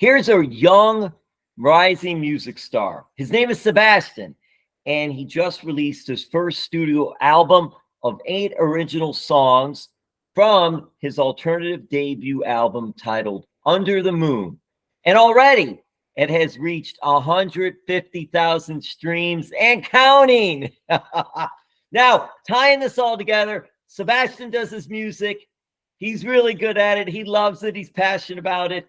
Here's a young, rising music star. His name is Sebastian, and he just released his first studio album of 8 original songs from his alternative debut album titled Under the Moon. And already it has reached 150,000 streams and counting. Now, tying this all together, Sebastian does his music. He's really good at it. He loves it. He's passionate about it.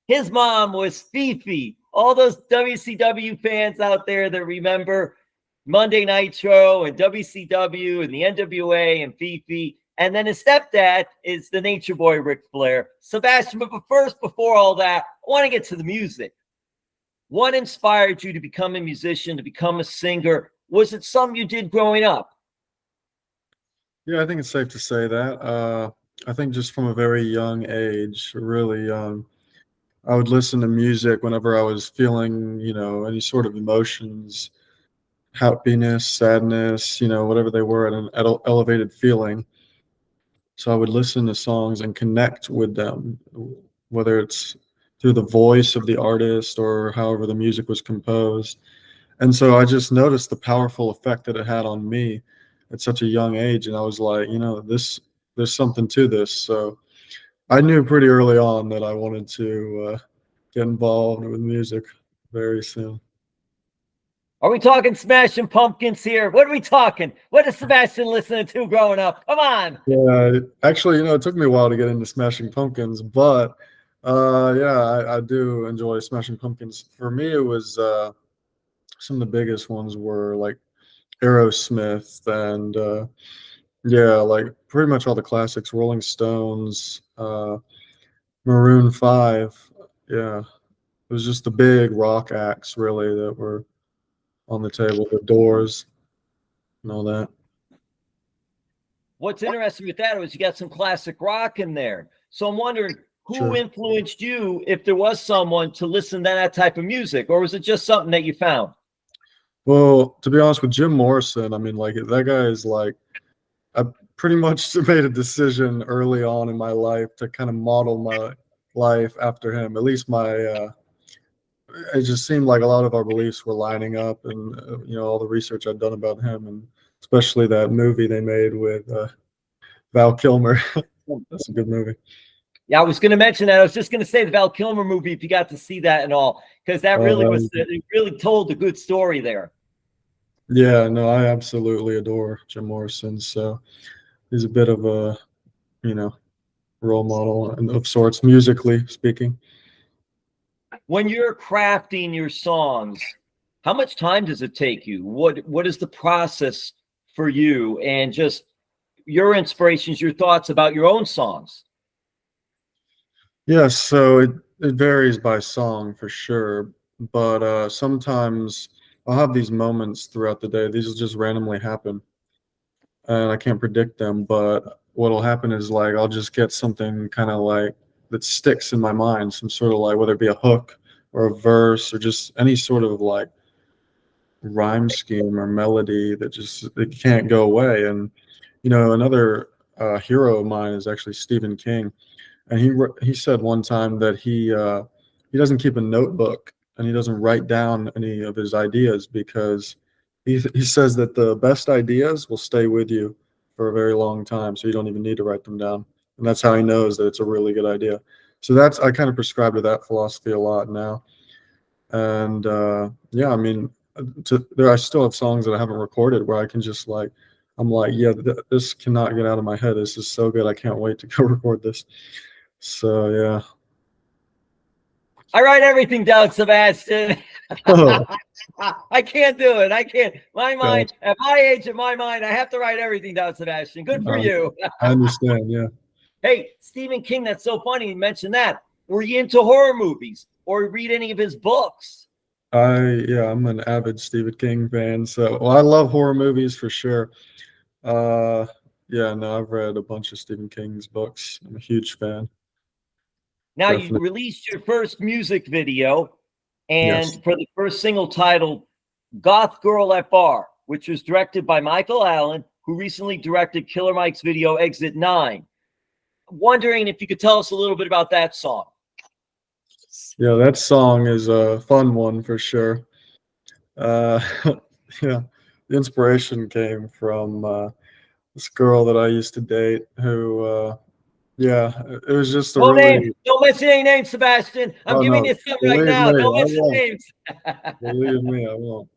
His mom was Fifi. All those WCW fans out there that remember Monday Nitro and WCW and the NWA and Fifi. And then his stepdad is the nature boy, Ric Flair. Sebastian, but first, before all that, I want to get to the music. What inspired you to become a musician, to become a singer? Was it something you did growing up? Yeah, I think it's safe to say that. I think just from a very young age, really young, I would listen to music whenever I was feeling, any sort of emotions, happiness, sadness, whatever they were at an elevated feeling. So I would listen to songs and connect with them, whether it's through the voice of the artist or however the music was composed. And so I just noticed the powerful effect that it had on me at such a young age. And I was like, there's something to this. So I knew pretty early on that I wanted to get involved with music very soon. Are we talking Smashing Pumpkins here? What are we talking? What is Sebastian listening to growing up? Come on. Yeah, actually, it took me a while to get into Smashing Pumpkins, but yeah, I do enjoy Smashing Pumpkins. For me, it was some of the biggest ones were like Aerosmith and yeah, like pretty much all the classics, Rolling Stones, Maroon 5. Yeah, it was just the big rock acts really that were on the table, the Doors and all that. What's interesting with that was you got some classic rock in there. So I'm wondering who influenced you, if there was someone, to listen to that type of music, or was it just something that you found? Well, to be honest with Jim Morrison, I mean, like that guy is like, I pretty much made a decision early on in my life to kind of model my life after him. At least it just seemed like a lot of our beliefs were lining up, and all the research I'd done about him, and especially that movie they made with Val Kilmer. That's a good movie. Yeah, I was going to mention that. I was just going to say the Val Kilmer movie, if you got to see that and all, because that really it really told a good story there. Yeah, no, I absolutely adore Jim Morrison. So he's a bit of a, role model of sorts, musically speaking. When you're crafting your songs, how much time does it take you? What is the process for you, and just your inspirations, your thoughts about your own songs? Yes, so it varies by song for sure, but sometimes I'll have these moments throughout the day. These will just randomly happen, and I can't predict them. But what'll happen is like I'll just get something kind of like that sticks in my mind, some sort of like whether it be a hook or a verse or just any sort of like rhyme scheme or melody that just it can't go away. And another hero of mine is actually Stephen King. And he said one time that he doesn't keep a notebook and he doesn't write down any of his ideas because he says that the best ideas will stay with you for a very long time, so you don't even need to write them down. And that's how he knows that it's a really good idea. So I kind of prescribe to that philosophy a lot now. And yeah, I mean, I still have songs that I haven't recorded where I can just I'm like, yeah, this cannot get out of my head. This is so good. I can't wait to go record this. So yeah, I write everything down, Sebastian. Oh. I can't do it. I can't. My mind, at my age, in my mind, I have to write everything down, Sebastian. Good for you. I understand. Yeah. Hey, Stephen King, that's so funny you mentioned that. Were you into horror movies or read any of his books? I'm an avid Stephen King fan. So I love horror movies for sure. Yeah, no, I've read a bunch of Stephen King's books. I'm a huge fan. Now, you released your first music video, and for the first single titled Goth Girl at Bar, which was directed by Michael Allen, who recently directed Killer Mike's video Exit 9. Wondering if you could tell us a little bit about that song. Yeah, that song is a fun one for sure. Uh, yeah, the inspiration came from this girl that I used to date who, yeah, it was just a No names. really, Don't mention any names, Sebastian. I'm oh giving no, you some right believe now. me, Don't I mention won't. names. Believe me, I won't.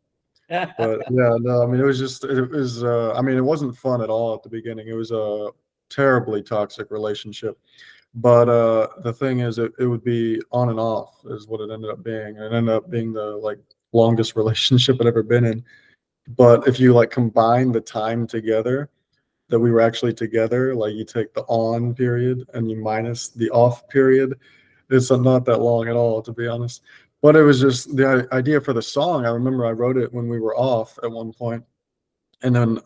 But yeah, no, I mean, I mean, it wasn't fun at all at the beginning. It was a terribly toxic relationship. But the thing is, it would be on and off, is what it ended up being. It ended up being the like longest relationship I'd ever been in. But if you like combine the time together that we were actually together, like you take the on period and you minus the off period, it's not that long at all, to be honest. But it was just the idea for the song. I remember I wrote it when we were off at one point, and then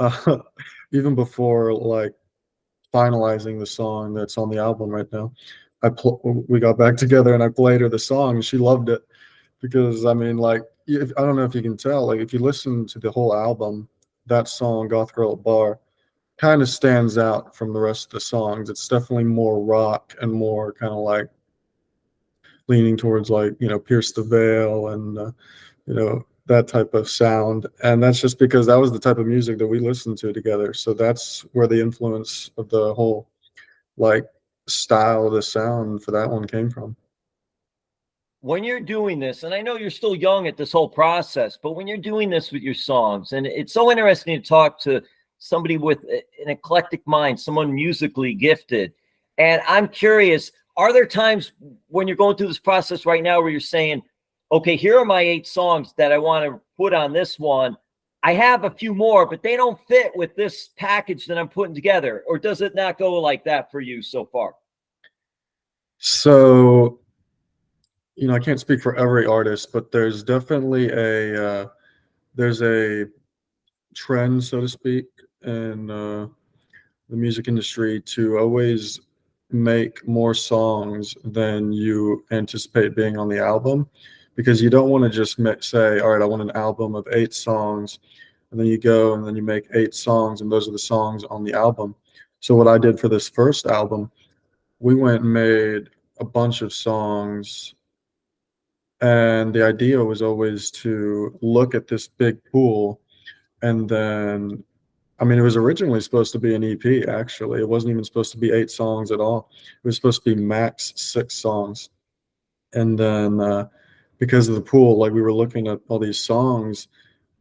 uh, even before like finalizing the song that's on the album right now, we got back together and I played her the song and she loved it because I mean, like, I don't know if you can tell, like, if you listen to the whole album, that song "Goth Girl at Bar" kind of stands out from the rest of the songs. It's definitely more rock and more kind of like leaning towards like Pierce the Veil and that type of sound. And that's just because that was the type of music that we listened to together. So that's where the influence of the whole like style of the sound for that one came from. When you're doing this, and I know you're still young at this whole process, but when you're doing this with your songs, and it's so interesting to talk to somebody with an eclectic mind, someone musically gifted. And I'm curious, are there times when you're going through this process right now where you're saying, okay, here are my 8 songs that I want to put on this one. I have a few more, but they don't fit with this package that I'm putting together. Or does it not go like that for you so far? So I can't speak for every artist, but there's a trend, so to speak, in the music industry to always make more songs than you anticipate being on the album, because you don't want to just say, all right, I want an album of 8 songs, and then you go and then you make 8 songs, and those are the songs on the album. So what I did for this first album, we went and made a bunch of songs, and the idea was always to look at this big pool, and then I mean, it was originally supposed to be an EP, actually. It wasn't even supposed to be 8 songs at all. It was supposed to be max 6 songs. And then because of the pool, like, we were looking at all these songs,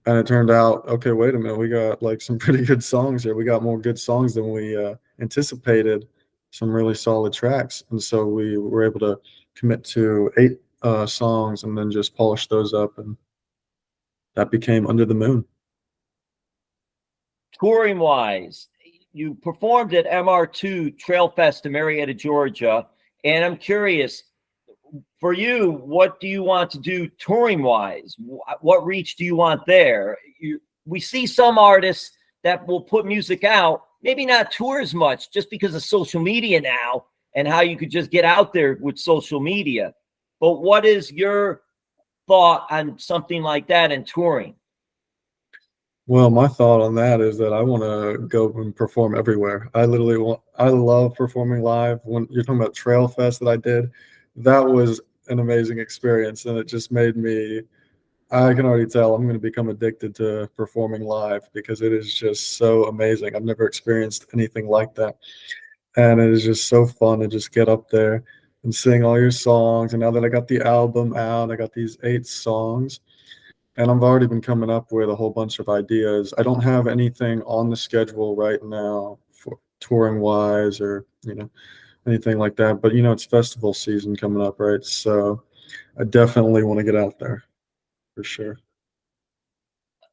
and it turned out, okay, wait a minute, we got like some pretty good songs here. We got more good songs than we anticipated, some really solid tracks. And so we were able to commit to 8 songs and then just polish those up. And that became Under the Moon. Touring wise, you performed at MR2 Trailfest in Marietta, Georgia. And I'm curious, for you, what do you want to do touring wise? What reach do you want there? We see some artists that will put music out, maybe not tour as much, just because of social media now and how you could just get out there with social media. But what is your thought on something like that and touring? Well, my thought on that is that I want to go and perform everywhere. I love performing live. When you're talking about Trail Fest that I did, that was an amazing experience. And it just made me, I can already tell I'm going to become addicted to performing live because it is just so amazing. I've never experienced anything like that. And it is just so fun to just get up there and sing all your songs. And now that I got the album out, I got these 8 songs. And I've already been coming up with a whole bunch of ideas. I don't have anything on the schedule right now for touring wise or, anything like that. But, it's festival season coming up, right? So I definitely want to get out there for sure.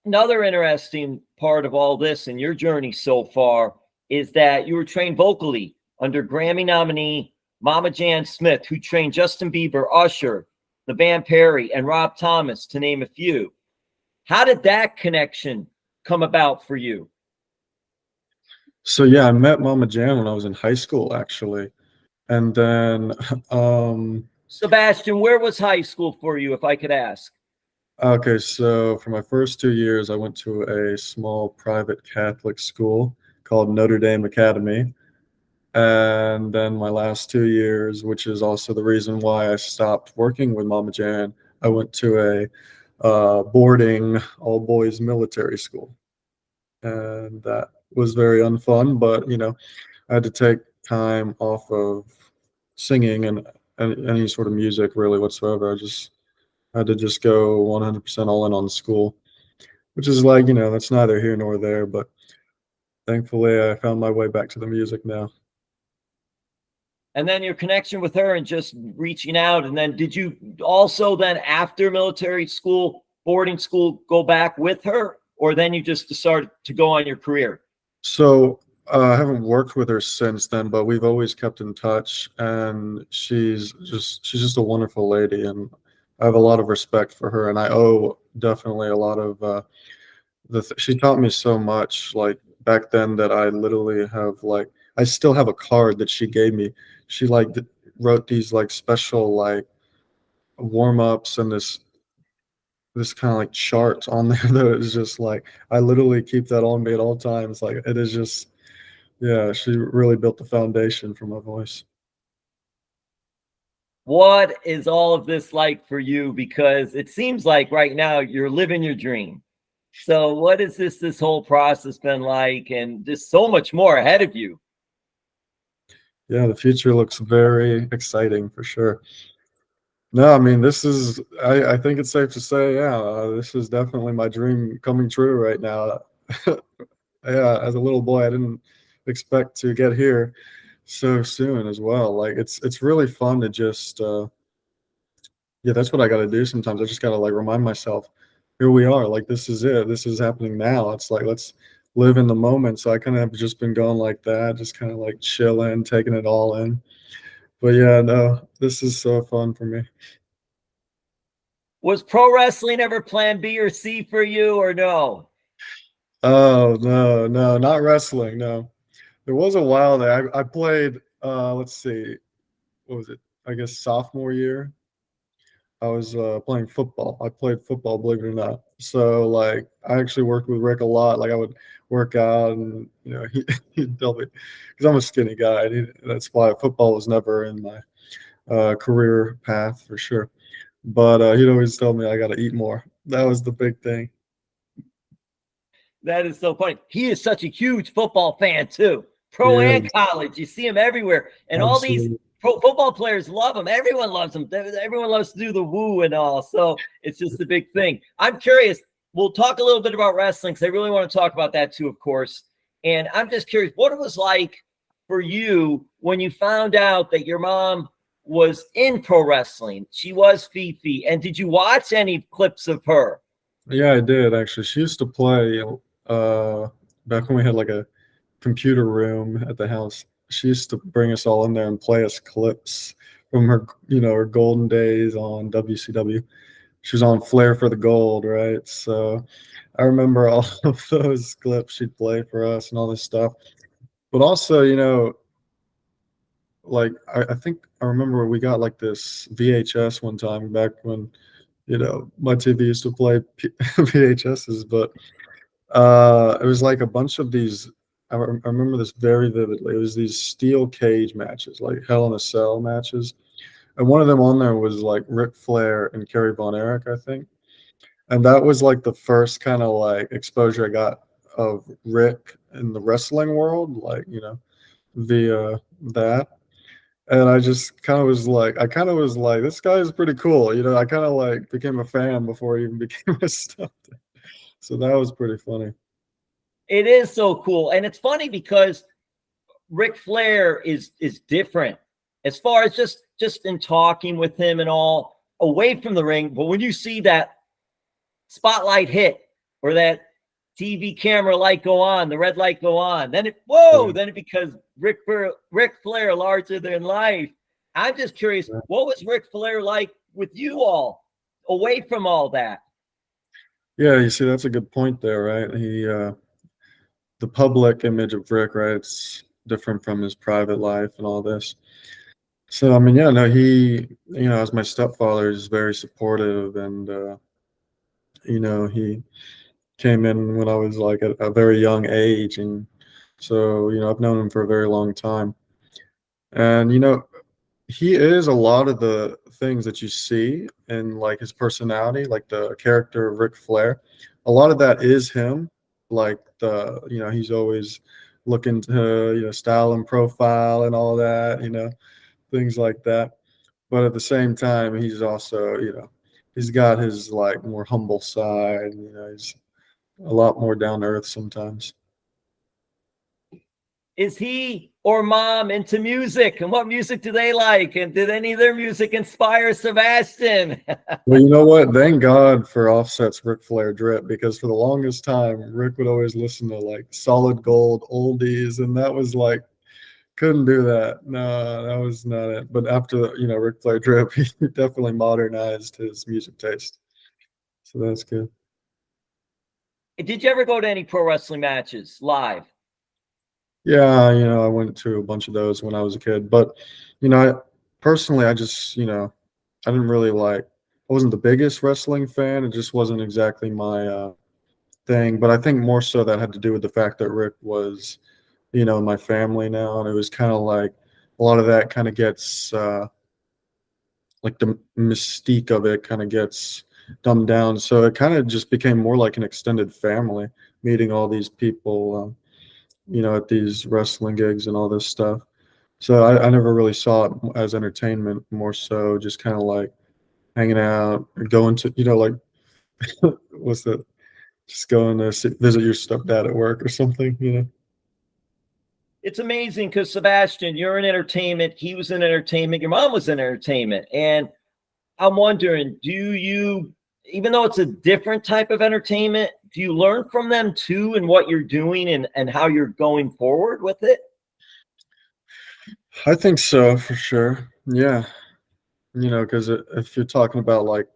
Another interesting part of all this and your journey so far is that you were trained vocally under Grammy nominee Mama Jan Smith, who trained Justin Bieber, Usher, the Van Perry, and Rob Thomas, to name a few. How did that connection come about for you? So yeah, I met Mama Jan when I was in high school, actually. And then, Sebastian, where was high school for you, if I could ask? okay, so for my first 2 years, I went to a small private Catholic school called Notre Dame Academy. And then my last 2 years, which is also the reason why I stopped working with Mama Jan, I went to a boarding all boys military school. And that was very unfun, but I had to take time off of singing and any sort of music really whatsoever. I just had to just go 100% all in on school, which is like, that's neither here nor there, but thankfully I found my way back to the music now. And then your connection with her and just reaching out. And then did you also then after military school, boarding school, go back with her? Or then you just decided to go on your career? So I haven't worked with her since then, but we've always kept in touch, and she's just a wonderful lady, and I have a lot of respect for her, and I owe definitely a lot of she taught me so much like back then that I literally have like I still have a card that she gave me. She like wrote these like special like warm ups and this kind of like chart on there that is just like I literally keep that on me at all times. Like it is just yeah, she really built the foundation for my voice. What is all of this like for you? Because it seems like right now you're living your dream. So what is this whole process been like? And just so much more ahead of you. Yeah, the future looks very exciting for sure. No, I mean I think it's safe to say, yeah, this is definitely my dream coming true right now. Yeah, as a little boy, I didn't expect to get here so soon as well. Like it's really fun to just yeah, that's what I got to do sometimes. I just got to like remind myself, here we are. Like this is it. This is happening now. It's like let's live in the moment. So I kind of have just been going like that, just kind of like chilling, taking it all in. But yeah, no, this is so fun for me. Was pro wrestling ever plan B or C for you or no? Oh no, no, not wrestling. No, there was a while there. I played. Let's see, what was it? I guess sophomore year. I was playing football. I played football, believe it or not. So like, I actually worked with Rick a lot. Like I would work out, and he'd tell me because I'm a skinny guy. And that's why football was never in my career path for sure. But he'd always tell me I got to eat more. That was the big thing. That is so funny. He is such a huge football fan too. Pro Yeah, and college. You see him everywhere. And all these absolutely. pro football players love him. Everyone loves him. Everyone loves to do the woo and all. So it's just a big thing. I'm curious. We'll talk a little bit about wrestling because I really want to talk about that too, of course. And I'm just curious what it was like for you when you found out that your mom was in pro wrestling. She was Fifi. And did you watch any clips of her? Yeah, I did actually. She used to play back when we had like a computer room at the house. She used to bring us all in there and play us clips from her, her golden days on WCW. She was on Flair for the Gold, right? So I remember all of those clips she'd play for us and all this stuff. But also, like I think I remember we got like this VHS one time back when, my TV used to play VHSs, but it was like a bunch of these. I remember this very vividly. It was these steel cage matches, like Hell in a Cell matches, and one of them on there was like Ric Flair and Kerry Von Erich, I think, and that was like the first kind of like exposure I got of Rick in the wrestling world, like via that. And I just kind of was like, this guy is pretty cool. I kind of like became a fan before he even became a stuff. So that was pretty funny. It is so cool. And it's funny because Ric Flair is different as far as just in talking with him and all away from the ring. But when you see that spotlight hit or that TV camera light go on, the red light go on, then Yeah. then it becomes Ric Flair larger than life. I'm just curious, Yeah. what was Ric Flair like with you all away from all that? Yeah, you see, that's a good point there, right? The public image of Rick, right? It's different from his private life and all this. So, I mean, yeah, no, as my stepfather, is very supportive, and he came in when I was like at a very young age, and so I've known him for a very long time. And he is a lot of the things that you see in like his personality, like the character of Ric Flair. A lot of that is him. Like he's always looking to style and profile and all that, things like that. But at the same time, he's also he's got his like more humble side. He's a lot more down to earth sometimes. Is he or mom into music? And what music do they like? And did any of their music inspire Sebastian? Well, you know what? Thank God for Offset's Ric Flair drip, because for the longest time, Rick would always listen to like Solid Gold oldies, and that was like couldn't do that. No, that was not it. But after Ric Flair drip, he definitely modernized his music taste. So that's good. Did you ever go to any pro wrestling matches live? Yeah, I went to a bunch of those when I was a kid, but personally, I just I didn't really like. I wasn't the biggest wrestling fan. It just wasn't exactly my thing. But I think more so that had to do with the fact that Rick was, my family now, and it was kind of like a lot of that kind of gets like the mystique of it kind of gets dumbed down. So it kind of just became more like an extended family, meeting all these people, at these wrestling gigs and all this stuff. So I never really saw it as entertainment, more so just kind of like hanging out, going to, like, what's that? Just going to visit your stepdad at work or something. It's amazing because Sebastian, you're in entertainment. He was in entertainment. Your mom was in entertainment. And I'm wondering, do you, even though it's a different type of entertainment, do you learn from them too in what you're doing and how you're going forward with it? I think so, for sure. Yeah. Because if you're talking about like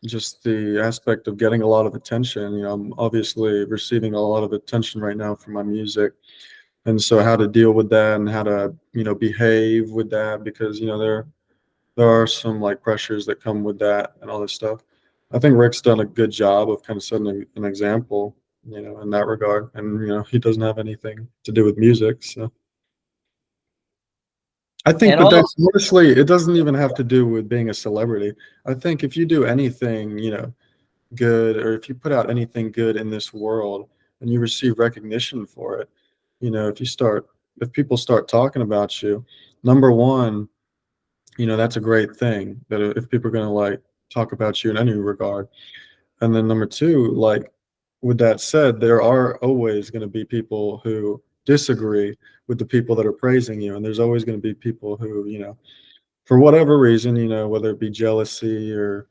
just the aspect of getting a lot of attention, I'm obviously receiving a lot of attention right now for my music. And so how to deal with that and how to, behave with that, because, there are some like pressures that come with that and all this stuff. I think Rick's done a good job of kind of setting an example, in that regard. And, he doesn't have anything to do with music. So I think, And but that's also, honestly, it doesn't even have to do with being a celebrity. I think if you do anything, good, or if you put out anything good in this world and you receive recognition for it, if people start talking about you, number one, that's a great thing, that if people are going to like talk about you in any regard. And then number two, like, with that said, there are always going to be people who disagree with the people that are praising you. And there's always going to be people who, for whatever reason, whether it be jealousy or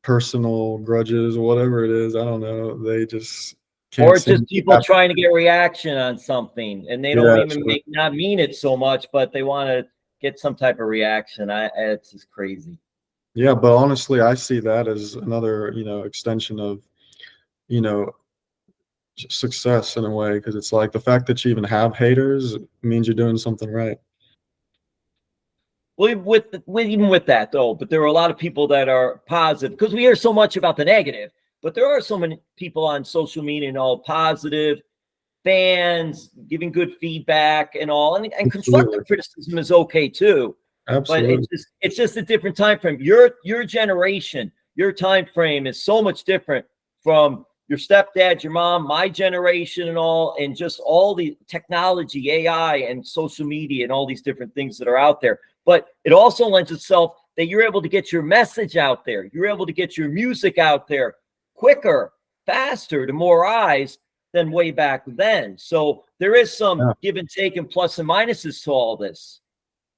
personal grudges or whatever it is, I don't know, they just can't or seem just to get people happy. trying to get reaction on something and they don't Yeah, even sure. not mean it so much, but they want to get some type of reaction. It's just crazy. Yeah, but honestly, I see that as another, extension of, you know, success in a way, because it's like the fact that you even have haters means you're doing something right. Well, even with that though, but there are a lot of people that are positive because we hear so much about the negative. But there are so many people on social media and all positive fans giving good feedback and all, and Absolutely. constructive criticism is okay too. But Absolutely. it's just a different time frame. Your generation, your time frame is so much different from your stepdad, your mom, my generation, and all, and just all the technology, AI, and social media, and all these different things that are out there. But it also lends itself that you're able to get your message out there. You're able to get your music out there quicker, faster, to more eyes than way back then. So there is some Yeah. give and take and plus and minuses to all this.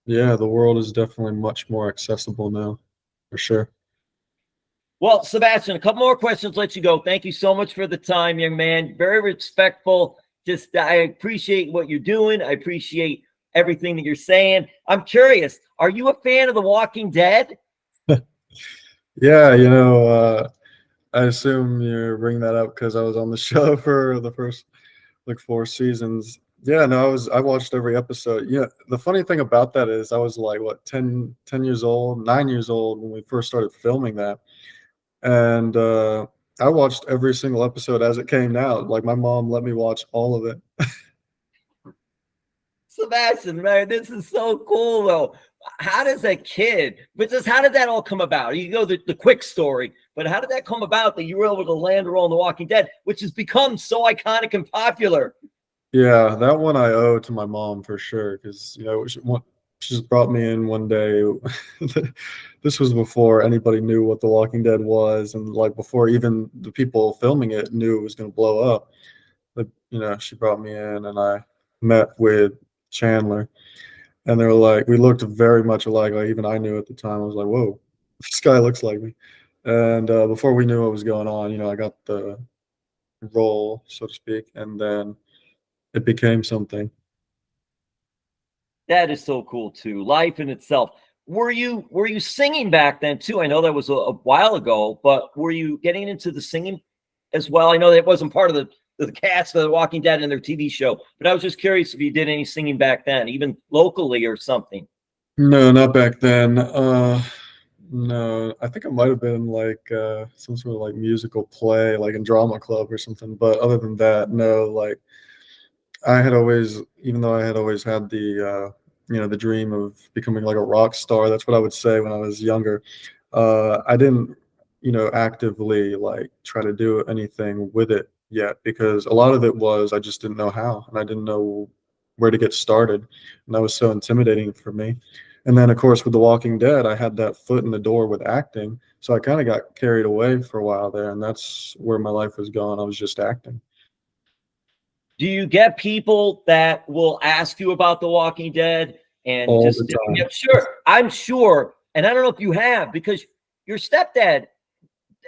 Yeah, the world is definitely much more accessible now, for sure. Well, Sebastian, a couple more questions, let you go. Thank you so much for the time, young man. Very respectful. Just, I appreciate what you're doing. I appreciate everything that you're saying. I'm curious, are you a fan of The Walking Dead? Yeah, I assume you're bringing that up because I was on the show for the first like 4 seasons. Yeah, no, I watched every episode. Yeah, the funny thing about that is I was like what 10 years old, 9 years old when we first started filming that. And I watched every single episode as it came out. Like my mom let me watch all of it. Sebastian, man, this is so cool though. How does a kid, but just how did that all come about? You know the quick story, but how did that come about that you were able to land a role in The Walking Dead, which has become so iconic and popular? Yeah, that one I owe to my mom for sure, because she just brought me in one day. This was before anybody knew what The Walking Dead was, and like before even the people filming it knew it was going to blow up. But she brought me in, and I met with Chandler, and they were like, we looked very much alike. Like even I knew at the time. I was like, whoa, this guy looks like me. And before we knew what was going on, I got the role, so to speak, and then it became something. That is so cool too. Life in itself. Were you singing back then too? I know that was a while ago, but were you getting into the singing as well? I know that wasn't part of the cast of The Walking Dead and their TV show, but I was just curious if you did any singing back then, even locally or something. No, not back then. No, I think it might have been like some sort of like musical play, like in drama club or something. But other than that, no. Like I had always, even though I had always had the dream of becoming like a rock star. That's what I would say when I was younger. I didn't, actively like try to do anything with it yet, because a lot of it was I just didn't know how, and I didn't know where to get started, and that was so intimidating for me. And then, of course, with The Walking Dead, I had that foot in the door with acting, so I kind of got carried away for a while there, and that's where my life was going. I was just acting. Do you get people that will ask you about The Walking Dead and All just, the time. yeah, sure, I'm sure, and I don't know if you have, because your stepdad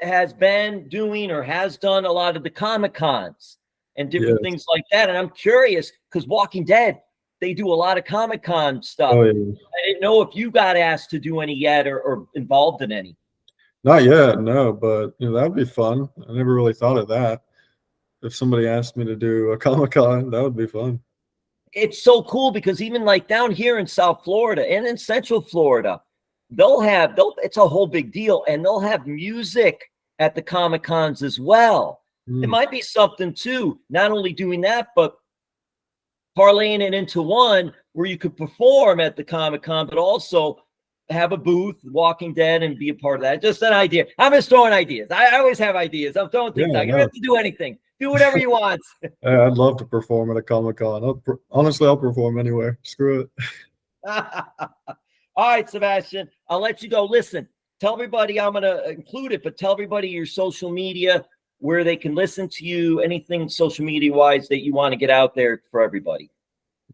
has been doing or has done a lot of the Comic Cons and different Yes. things like that. And I'm curious because Walking Dead, they do a lot of Comic Con stuff. Oh, yeah. I didn't know if you got asked to do any yet or involved in any. Not yet, no, but that would be fun. I never really thought of that. If somebody asked me to do a Comic-Con, that would be fun. It's so cool because even like down here in South Florida and in Central Florida, it's a whole big deal, and they'll have music at the Comic Cons as well. It Mm. might be something too, not only doing that, but parlaying it into one where you could perform at the Comic Con, but also have a booth, Walking Dead, and be a part of that. Just an idea. I'm just throwing ideas. I always have ideas. I'm throwing things Yeah, out. You don't no. have to do anything. Do whatever you want. Yeah, I'd love to perform at a Comic-Con. Honestly, I'll perform anywhere. Screw it. All right, Sebastian, I'll let you go. Listen, tell everybody, I'm going to include it, but tell everybody your social media, where they can listen to you, anything social media wise that you want to get out there for everybody.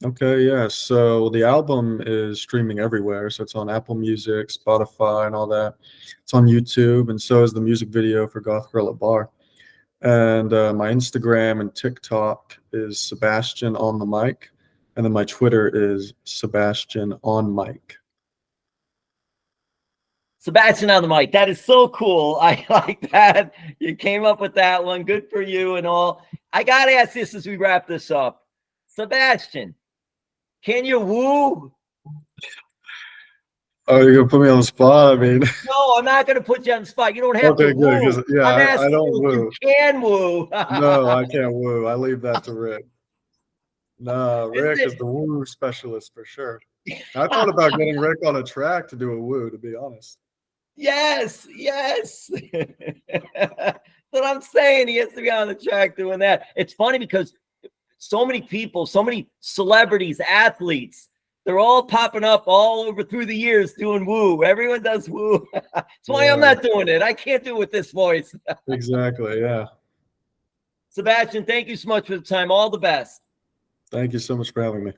Okay, yeah. So the album is streaming everywhere. So it's on Apple Music, Spotify, and all that. It's on YouTube, and so is the music video for Goth Girl at Bar. And my Instagram and TikTok is Sebastian on the mic, and then my Twitter is Sebastian on mic. Sebastian on the mic. That is so cool. I like that. You came up with that one. Good for you and all. I got to ask this as we wrap this up. Sebastian, can you woo? Oh, you're gonna put me on the spot? I mean, No, I'm not going to put you on the spot. You don't have okay, to good, woo. because yeah, I'm I asking don't you if woo. you can woo. No, I can't woo. I leave that to Rick. Nah, Rick is Isn't the woo specialist for sure. I thought about getting Rick on a track to do a woo, to be honest. Yes, yes. That's what I'm saying. He has to be on the track doing that. It's funny because so many people, so many celebrities, athletes, they're all popping up all over through the years doing woo. Everyone does woo. That's why I'm Yeah, not doing it. I can't do it with this voice. exactly. Yeah. Sebastian, thank you so much for the time. All the best. Thank you so much for having me.